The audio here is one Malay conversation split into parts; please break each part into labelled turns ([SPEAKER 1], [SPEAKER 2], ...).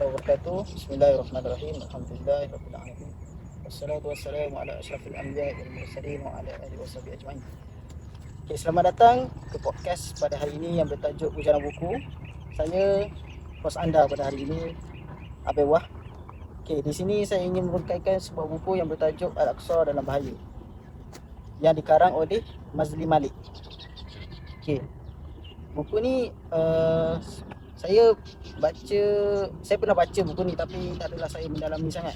[SPEAKER 1] warahmatullahi wabarakatuh. Bismillahirrahmanirrahim. Alhamdulillahirabbil alamin. Wassalatu wassalamu ala asyrafil anbiya'i wal mursalin wa ala alihi washabihi ajmain. Okay, selamat datang ke podcast pada hari ini yang bertajuk Bujana Buku. Saya hos anda pada hari ini, Abel Wah. Okay, di sini saya ingin merungkaikan sebuah buku yang bertajuk Al-Aqsa Dalam Bahaya, yang dikarang oleh Mazli Malik. Okay, buku ni saya pernah baca buku ni tapi tak adalah saya mendalami sangat.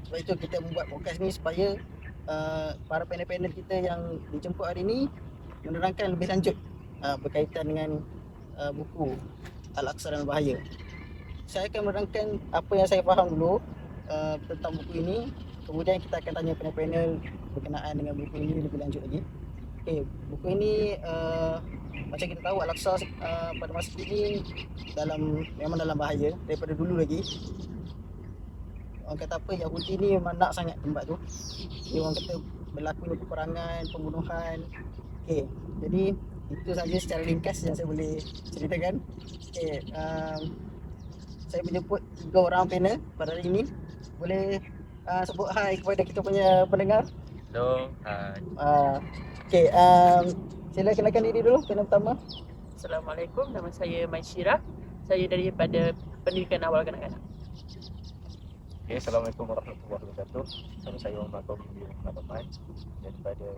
[SPEAKER 1] Sebab itu kita membuat podcast ni supaya para panel-panel kita yang dijemput hari ni menerangkan lebih lanjut berkaitan dengan buku Al-Aqsa Dalam Bahaya. Saya akan menerangkan apa yang saya faham dulu tentang buku ini. Kemudian kita akan tanya panel-panel berkenaan dengan buku ini lebih lanjut lagi. Okay, buku ini macam kita tahu Al-Aqsa pada masa ini memang dalam bahaya daripada dulu lagi. Orang kata apa, Yahudi ni memang nak sangat tempat tu. Orang kata berlakunya peperangan, pembunuhan. Okay, jadi itu saja secara ringkas yang saya boleh ceritakan. Okay, saya menjemput 3 orang panel pada hari ini. Boleh sebut hai kepada kita punya pendengar.
[SPEAKER 2] Hello, hai.
[SPEAKER 1] Okay, sila kenalkan diri dulu, panel pertama.
[SPEAKER 3] Assalamualaikum, nama saya Maishira. Saya daripada Pendidikan Awal Kanak-kanak.
[SPEAKER 2] Okay, Assalamualaikum warahmatullahi wabarakatuh. Nama saya Muhammad Qawi Rahman daripada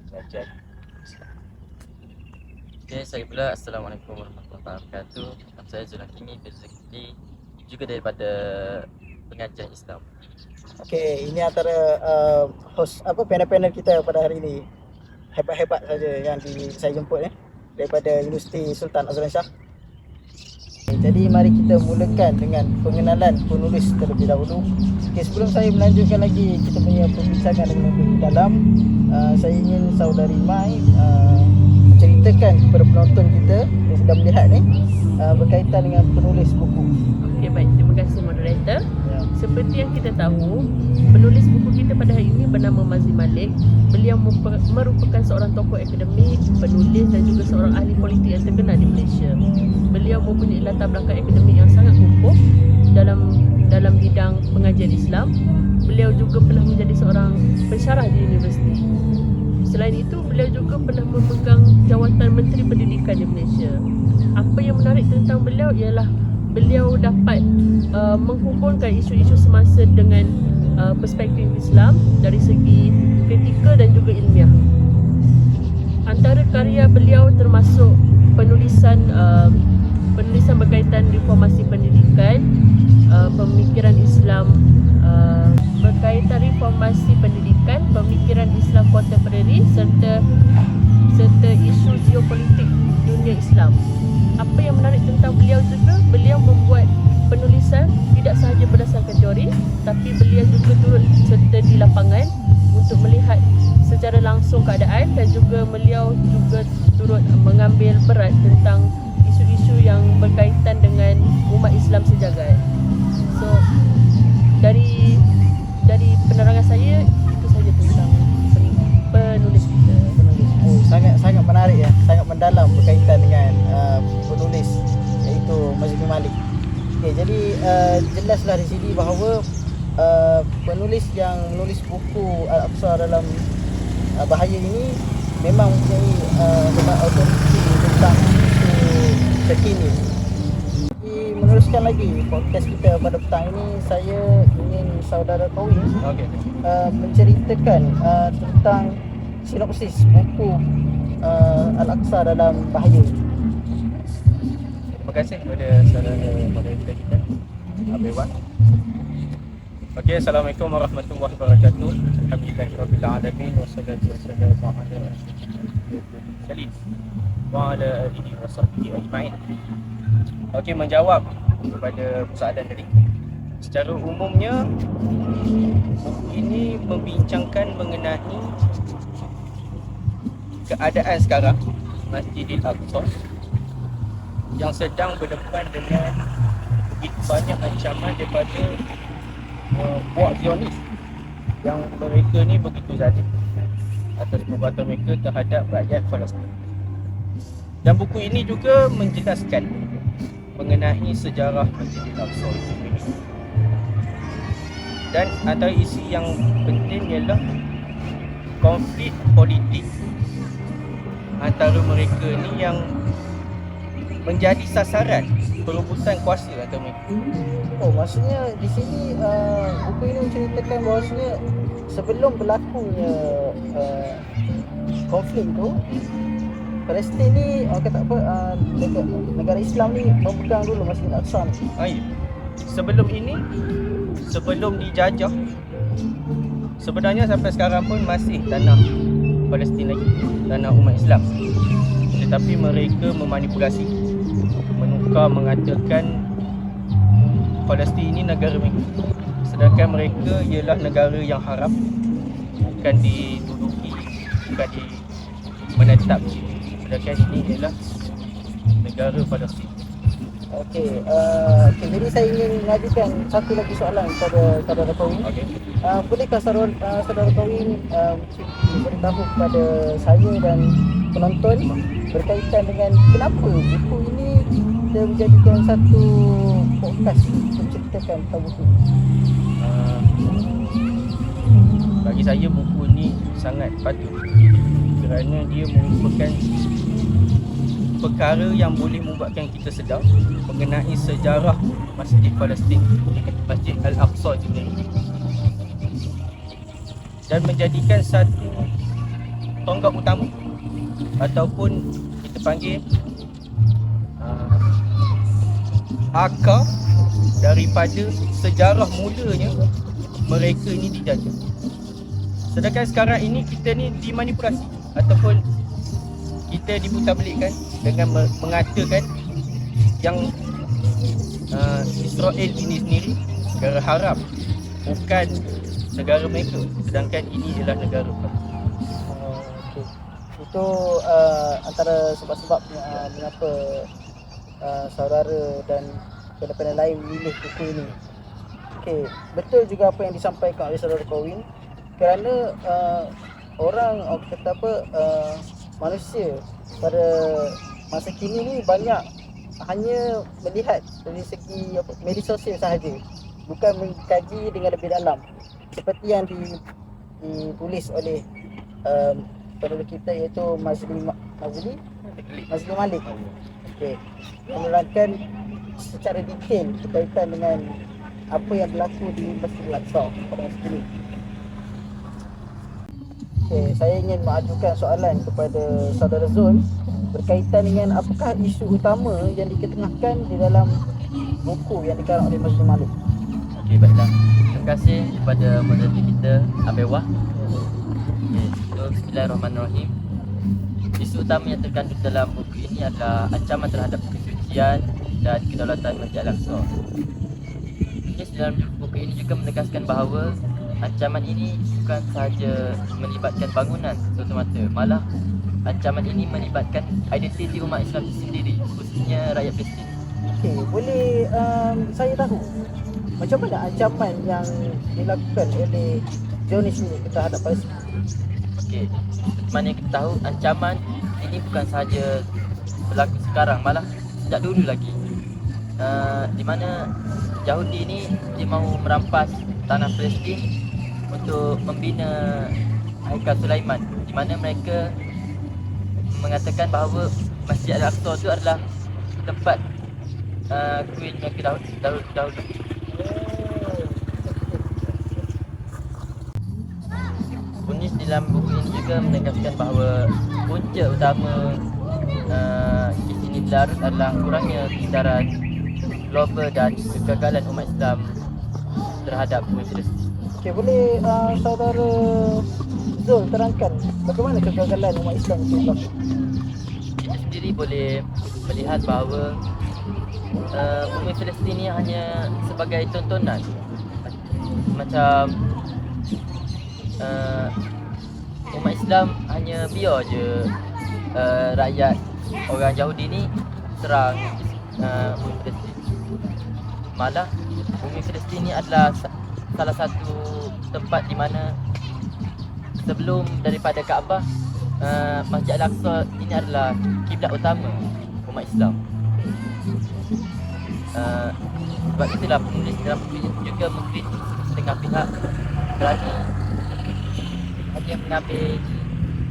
[SPEAKER 2] Pengajian Islam.
[SPEAKER 4] Okay, saya pula Assalamualaikum warahmatullahi wabarakatuh. Nama saya Zulakini Bezekti, juga daripada Pengajian Islam.
[SPEAKER 1] Okay, ini antara host panel-panel kita pada hari ini. Hebat-hebat saja yang saya jemput daripada Universiti Sultan Azlan Shah. Okay, jadi mari kita mulakan dengan pengenalan penulis terlebih dahulu. Okay, sebelum saya melanjutkan lagi kita punya perbincangan dengan lebih dalam, saya ingin saudari Mai menceritakan kepada penonton kita yang sedang melihat ni berkaitan dengan penulis buku.
[SPEAKER 3] Okey, baik. Terima kasih moderator.
[SPEAKER 1] Ya.
[SPEAKER 3] Seperti yang kita tahu, penulis buku kita pada hari ini bernama Mazli Malik. Beliau merupakan seorang tokoh akademik, penulis dan juga seorang ahli politik yang terkenal di Malaysia. Beliau mempunyai latar belakang akademik yang sangat kukuh dalam bidang pengajian Islam. Beliau juga pernah menjadi seorang pensyarah di universiti. Selain itu, beliau juga pernah memegang jawatan Menteri Pendidikan di Malaysia. Apa yang menarik tentang beliau ialah beliau dapat menghubungkan isu-isu semasa dengan perspektif Islam dari segi kritikal dan juga ilmiah. Antara karya beliau termasuk penulisan berkaitan reformasi pendidikan, pemikiran Islam, berkaitan reformasi pendidikan, pemikiran Islam kontemporari serta isu geopolitik dunia Islam. Apa yang menarik tentang beliau juga, beliau membuat penulisan tidak sahaja berdasarkan teori, tapi beliau juga turut serta di lapangan untuk melihat secara langsung keadaan, dan juga beliau juga turut mengambil berat tentang isu-isu yang berkaitan dengan umat Islam sejagat. So dari penerangan saya, itu saja tentang penulis kita.
[SPEAKER 1] Sangat menarik ya, sangat mendalam berkaitan dengan penulis iaitu Mazli Malik. Okay, jadi jelaslah di sini bahawa penulis yang menulis buku Al-Aqsa Dalam Bahaya ini memang mempunyai autoriti tentang isu terkini. Jadi meneruskan lagi podcast kita pada petang ini, saya ingin saudara Qawi menceritakan tentang sinopsis buku Al-Aqsa Dalam Bahaya.
[SPEAKER 2] Terima kasih kepada saudara moderator kita, Abel Wah. Okey, Assalamualaikum warahmatullahi wabarakatuh. Alhamdulillahirabbil alamin wassalatu wassalamu ala mursalin wa ala alihi washabbihi ajmain. Okey, menjawab kepada soalan tadi. Secara umumnya buku ini membincangkan mengenai keadaan sekarang Masjidil Aqsa yang sedang berdepan dengan begitu banyak ancaman daripada puak Zionis yang mereka ni begitu zalim atas perbuatan mereka terhadap rakyat Palestin. Dan buku ini juga menjelaskan mengenai sejarah Masjidil Aqsa ini. Dan antara isu yang penting ialah konflik politik antara mereka ni yang menjadi sasaran perebutan kuasa antara mereka.
[SPEAKER 1] Oh, maksudnya di sini buku ini menceritakan bahawasanya sebelum berlakunya konflik tu, Palestin ni orang kata apa, negara Islam ni memegang dulu Masjid Al-Aqsa ni.
[SPEAKER 2] Ya. Sebelum ini, sebelum dijajah, sebenarnya sampai sekarang pun masih tanah Palestin lagi, tanah umat Islam. Tetapi mereka memanipulasi, menukar, mengatakan Palestin ini negara mereka, sedangkan mereka ialah negara yang haram, bukan diduduki, bukan menetap. Sedangkan ini ialah negara Palestin.
[SPEAKER 1] Okey, jadi saya ingin mengajukan satu lagi soalan kepada saudara Kawin.
[SPEAKER 2] Okey.
[SPEAKER 1] Bolehkah saudara Kawin beritahu kepada saya dan penonton berkaitan dengan kenapa buku ini kita menjadikan satu podcast menceritakan tentang buku ini?
[SPEAKER 2] Bagi saya buku ni sangat patut kerana dia merupakan perkara yang boleh membuatkan kita sedar mengenai sejarah Masjid Palestin, Masjid Al-Aqsa sendiri, dan menjadikan satu tonggak utama ataupun kita panggil akar daripada sejarah mulanya mereka ini dijajah. Sedangkan sekarang ini kita ni dimanipulasi ataupun kita diputarbelikkan dengan mengatakan yang Israel ini sendiri negara haram, bukan negara mereka, sedangkan ini adalah negara mereka.
[SPEAKER 1] Okey. Itu antara sebab-sebab mengapa saudara dan pendengar lain memilih buku ini. Okey, betul juga apa yang disampaikan oleh saudara Kawin, kerana orang kata apa, manusia pada masa kini ni banyak hanya melihat dari segi media sosial sahaja, bukan mengkaji dengan lebih dalam, seperti yang ditulis oleh penulis kita iaitu Mazli Malik. Okey, menerangkan secara detail berkaitan dengan apa yang berlaku di Masjid Al-Aqsa pada masa ini. Okey, saya ingin mengajukan soalan kepada saudara Zul berkaitan dengan apakah isu utama yang diketengahkan di dalam buku yang dikarang oleh Mazli Malik.
[SPEAKER 4] Okey, baiklah. Terima kasih kepada moderator kita, Abewah. Okey, so bismillahirrahmanirrahim. Isu utama yang terkandung dalam buku ini adalah ancaman terhadap kesucian dan kedaulatan Masjid Al-Aqsa. Dalam buku ini juga menegaskan bahawa ancaman ini bukan sahaja melibatkan bangunan semata-mata, malah ancaman ini melibatkan identiti umat Islam sendiri, khususnya rakyat Palestin.
[SPEAKER 1] Okey, boleh saya tahu macam mana ancaman yang dilakukan oleh Zionis ini terhadap Palestin?
[SPEAKER 4] Okey, mana yang kita tahu, ancaman ini bukan sahaja berlaku sekarang, malah sejak dulu lagi. Di mana Yahudi ni dia mahu merampas tanah Palestin untuk membina Haikal Sulaiman, di mana mereka mengatakan bahawa Masjid Al-Aqsa itu adalah tempat Queen mereka dahulu. Penulis dalam buku ini juga menegaskan bahawa punca utama kes ini berlarut adalah kurangnya kesedaran global dan kegagalan umat Islam terhadap bumi Palestin.
[SPEAKER 1] Okey, boleh saudara Zul terangkan bagaimana kegagalan umat Islam itu berlaku?
[SPEAKER 4] Kita sendiri boleh melihat bahawa bumi Palestin ini hanya sebagai tontonan. Macam umat Islam hanya biar je rakyat orang Yahudi ni serang bumi Palestin. Malah bumi Palestin ni adalah salah satu tempat di mana sebelum daripada Kaabah, Masjid Al-Aqsa ini adalah kiblat utama umat Islam. Sebab itulah penulis dalam buku ini juga mengkritik setengah pihak kerana ada yang mengambil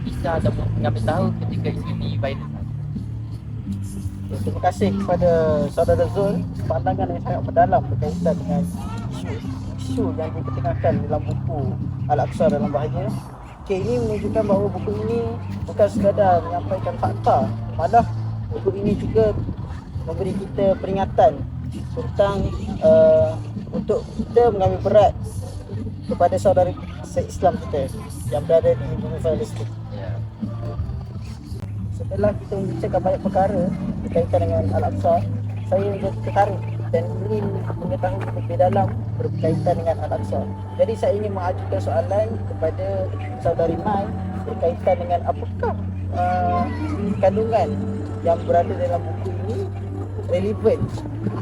[SPEAKER 4] kisah ataupun mengambil tahu ketika isu ini viral.
[SPEAKER 1] Terima kasih kepada saudara Zul, pandangan yang sangat mendalam berkaitan dengan isu yang diketengahkan dalam buku Al-Aqsa dalam Bahaya. Ini menunjukkan bahawa buku ini bukan sekadar menyampaikan fakta, malah buku ini juga memberi kita peringatan tentang untuk kita mengambil berat kepada saudara se-Islam kita yang berada di bumi Palestin.
[SPEAKER 4] Ya.
[SPEAKER 1] Setelah kita membicarakan banyak perkara berkaitan dengan Al-Aqsa, saya jadi tertarik dan ingin mengetahui lebih dalam berkaitan dengan Al-Aqsa. Jadi saya ingin mengajukan soalan kepada saudari Mai berkaitan dengan apakah kandungan yang berada dalam buku ini relevan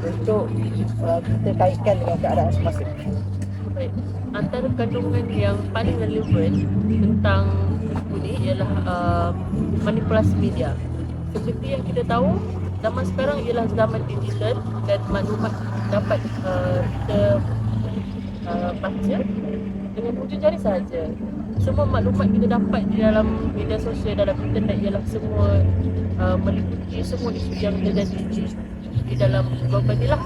[SPEAKER 1] untuk kita kaitkan dengan keadaan semasa.
[SPEAKER 3] Baik. Antara kandungan yang paling relevan tentang buku ni ialah manipulasi media. Seperti yang kita tahu, zaman sekarang ialah zaman digital dan maklumat dapat kita baca dengan hujung jari sahaja. Semua maklumat kita dapat di dalam media sosial, dalam internet ialah semua meliputi semua isu yang terjadi di dalam global ni lah.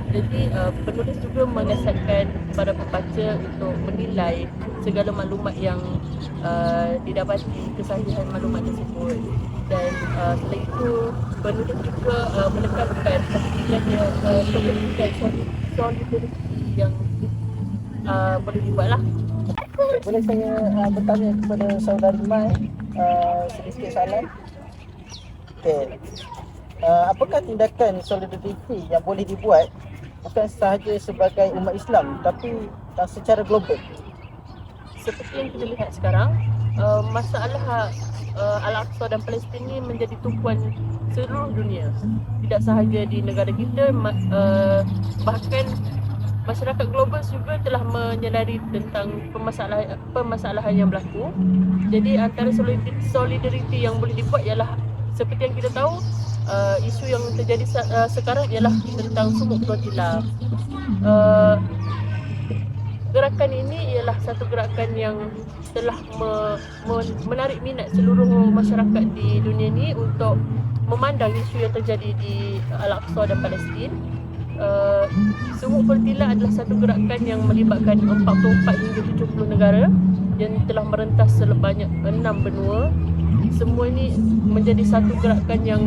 [SPEAKER 3] Jadi penulis juga menasihatkan kepada pembaca untuk menilai segala maklumat yang didapati, kesahihan maklumat tersebut. Dan selain itu penulis juga menekankan pentingnya pendidikan solidariti yang boleh dibuatlah.
[SPEAKER 1] Boleh saya bertanya kepada saudari Mai sedikit soalan? Okey. Apakah tindakan solidariti yang boleh dibuat bukan sahaja sebagai umat Islam tapi secara global?
[SPEAKER 3] Seperti yang kita lihat sekarang, masalah Al-Aqsa dan Palestin ini menjadi tumpuan seluruh dunia. Tidak sahaja di negara kita, bahkan masyarakat global juga telah menyedari tentang permasalahan yang berlaku. Jadi antara solidariti yang boleh dibuat ialah seperti yang kita tahu, isu yang terjadi sekarang ialah tentang sumuk flotilla. Gerakan ini ialah satu gerakan yang telah menarik minat seluruh masyarakat di dunia ini untuk memandang isu yang terjadi di Al-Aqsa dan Palestin. Sumuk flotilla adalah satu gerakan yang melibatkan 44 hingga 70 negara yang telah merentas sebanyak 6 benua. Semua ini menjadi satu gerakan yang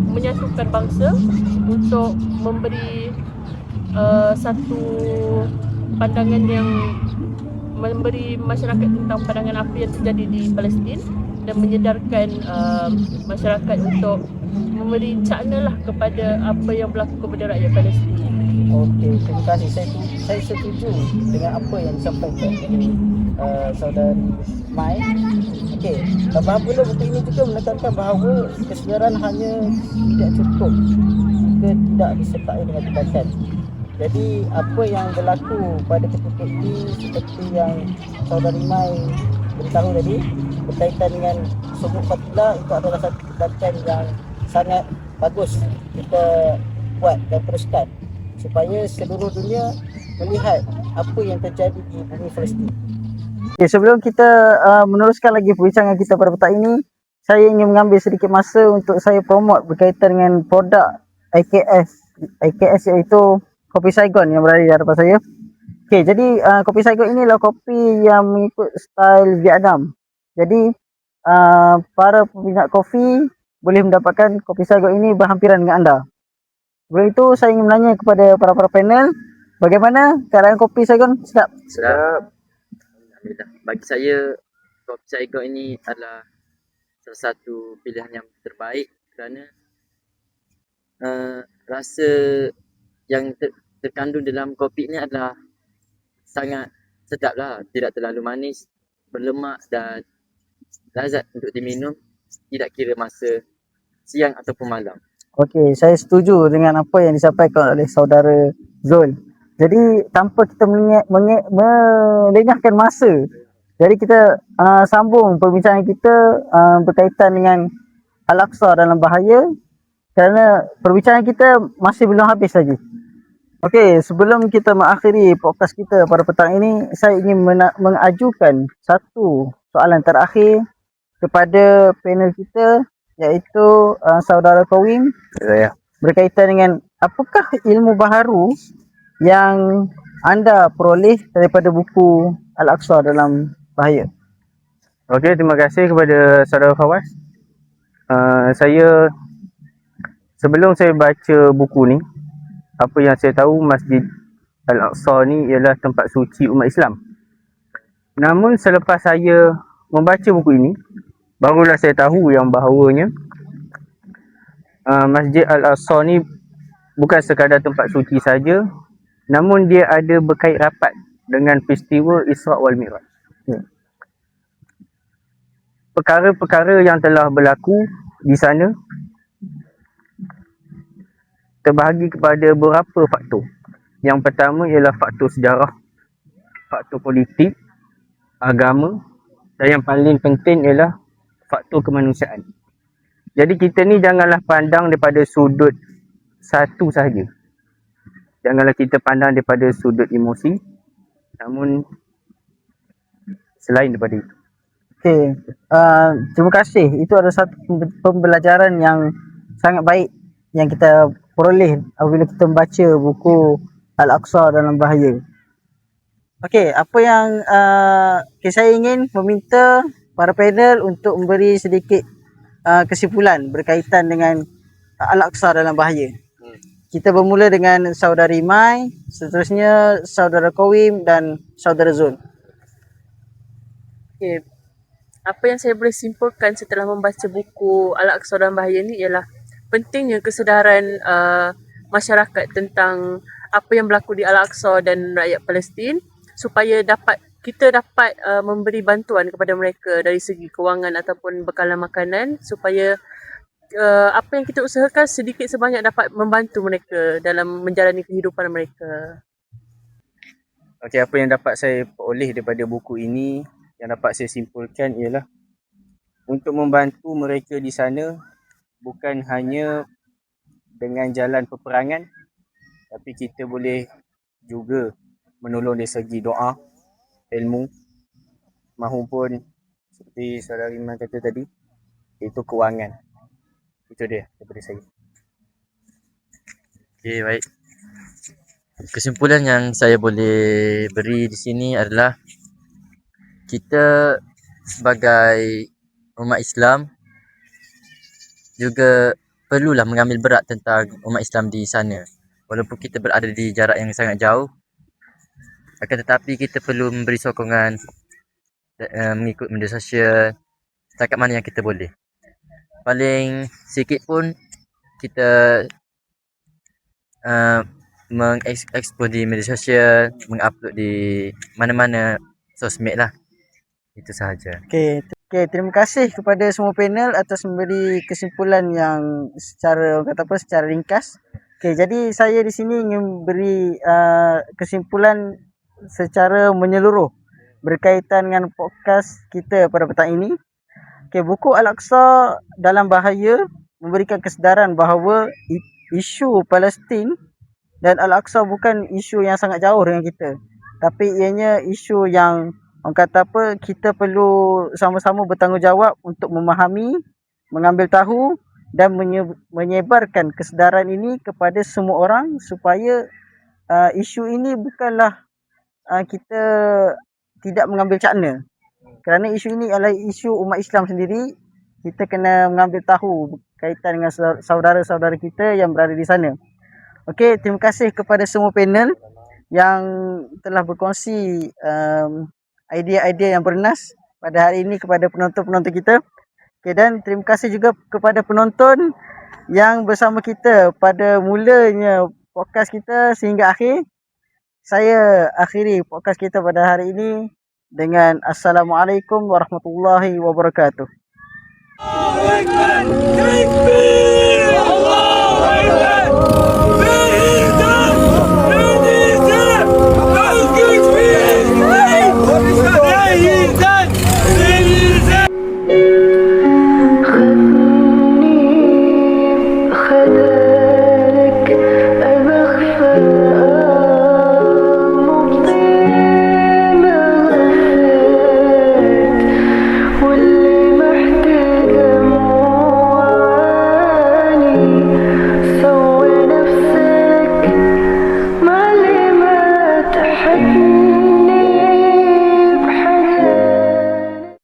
[SPEAKER 3] menyatukan bangsa untuk memberi satu pandangan yang memberi masyarakat tentang pandangan apa yang terjadi di Palestin dan menyedarkan masyarakat untuk memberi cakna lah kepada apa yang berlaku kepada rakyat Palestin.
[SPEAKER 1] Okey, terima kasih. Saya setuju dengan apa yang disampaikan saudari Mai. Okey, bahawa buku ini juga menekankan bahawa kesedaran hanya tidak cukup jika tidak disertai dengan tindakan. Jadi apa yang berlaku pada ketika ini seperti yang saudari Mai beritahu tadi berkaitan dengan sumuk flotilla, itu adalah satu tindakan yang sangat bagus kita buat dan teruskan supaya seluruh dunia melihat apa yang terjadi di bumi Palestin. Okay, sebelum kita meneruskan lagi perbincangan kita pada petang ini, saya ingin mengambil sedikit masa untuk saya promote berkaitan dengan produk AKS iaitu Kopi Saigon yang berada di hadapan saya. Okay, jadi Kopi Saigon ini adalah kopi yang mengikut style Vietnam. Jadi para peminat kopi boleh mendapatkan Kopi Saigon ini berhampiran dengan anda. Sebelum itu saya ingin menanya kepada para panel, bagaimana keadaan Kopi Saigon? Sedap?
[SPEAKER 4] Sedap. Alhamdulillah. Bagi saya, Kopi Saigon ini adalah salah satu pilihan yang terbaik kerana rasa yang terkandung dalam kopi ini adalah sangat sedap lah. Tidak terlalu manis, berlemak dan lazat untuk diminum, tidak kira masa siang ataupun malam.
[SPEAKER 1] Okey, saya setuju dengan apa yang disampaikan oleh saudara Zul. Jadi tanpa kita melengahkan masa, jadi kita sambung perbincangan kita berkaitan dengan Al-Aqsa dalam Bahaya. kerana perbincangan kita masih belum habis lagi. Okey, sebelum kita mengakhiri podcast kita pada petang ini, saya ingin mengajukan satu soalan terakhir kepada panel kita, iaitu saudara Qawim, berkaitan dengan apakah ilmu baharu yang anda peroleh daripada buku Al-Aqsa dalam Bahaya.
[SPEAKER 2] Okey, terima kasih kepada saudara Fawaz. Saya sebelum saya baca buku ni, apa yang saya tahu Masjid Al-Aqsa ni ialah tempat suci umat Islam. Namun selepas saya membaca buku ini, barulah saya tahu yang bahawanya Masjid Al-Aqsa ni bukan sekadar tempat suci saja, namun dia ada berkait rapat dengan peristiwa Isra' wal Mi'raj. Perkara-perkara yang telah berlaku di sana terbahagi kepada beberapa faktor. Yang pertama ialah faktor sejarah, faktor politik, agama, dan yang paling penting ialah faktor kemanusiaan. Jadi kita ni janganlah pandang daripada sudut satu sahaja. Janganlah kita pandang daripada sudut emosi, namun selain daripada itu.
[SPEAKER 1] Okey, terima kasih. Itu adalah satu pembelajaran yang sangat baik yang kita peroleh apabila kita membaca buku Al-Aqsa dalam Bahaya. Okey, apa yang saya ingin meminta para panel untuk memberi sedikit kesimpulan berkaitan dengan Al-Aqsa dalam Bahaya. Kita bermula dengan saudari Mai, seterusnya saudara Qawim dan saudara Zul.
[SPEAKER 3] Okay. Apa yang saya boleh simpulkan setelah membaca buku Al-Aqsa dalam Bahaya ni ialah pentingnya kesedaran masyarakat tentang apa yang berlaku di Al-Aqsa dan rakyat Palestin, supaya kita dapat memberi bantuan kepada mereka dari segi kewangan ataupun bekalan makanan, supaya apa yang kita usahakan sedikit sebanyak dapat membantu mereka dalam menjalani kehidupan mereka.
[SPEAKER 2] Okey, apa yang dapat saya peroleh daripada buku ini, yang dapat saya simpulkan ialah untuk membantu mereka di sana bukan hanya dengan jalan peperangan, tapi kita boleh juga menolong dari segi doa, ilmu, mahupun seperti saudara Iman kata tadi, itu kewangan. Itu dia daripada saya.
[SPEAKER 4] Okey, baik. Kesimpulan yang saya boleh beri di sini adalah kita sebagai umat Islam juga perlulah mengambil berat tentang umat Islam di sana. Walaupun kita berada di jarak yang sangat jauh, akan tetapi kita perlu memberi sokongan, mengikut media sosial setakat mana yang kita boleh. Paling sikit pun kita mengekspos di media sosial, mengupload di mana-mana sosmed lah. Itu sahaja.
[SPEAKER 1] Okey, terima kasih kepada semua panel atas memberi kesimpulan yang secara ringkas. Okey, jadi saya di sini ingin beri kesimpulan secara menyeluruh berkaitan dengan podcast kita pada petang ini. Okey, buku Al-Aqsa dalam Bahaya memberikan kesedaran bahawa isu Palestin dan Al-Aqsa bukan isu yang sangat jauh dengan kita, tapi ianya isu yang orang kata apa, kita perlu sama-sama bertanggungjawab untuk memahami, mengambil tahu dan menyebarkan kesedaran ini kepada semua orang, supaya isu ini bukanlah kita tidak mengambil cakna. Kerana isu ini adalah isu umat Islam sendiri, kita kena mengambil tahu berkaitan dengan saudara-saudara kita yang berada di sana. Okey, terima kasih kepada semua panel yang telah berkongsi idea-idea yang bernas pada hari ini kepada penonton-penonton kita. Okay, dan terima kasih juga kepada penonton yang bersama kita pada mulanya podcast kita sehingga akhir. Saya akhiri podcast kita pada hari ini dengan Assalamualaikum warahmatullahi wabarakatuh.
[SPEAKER 5] Allahu Akbar. Takbir. Allahu Akbar.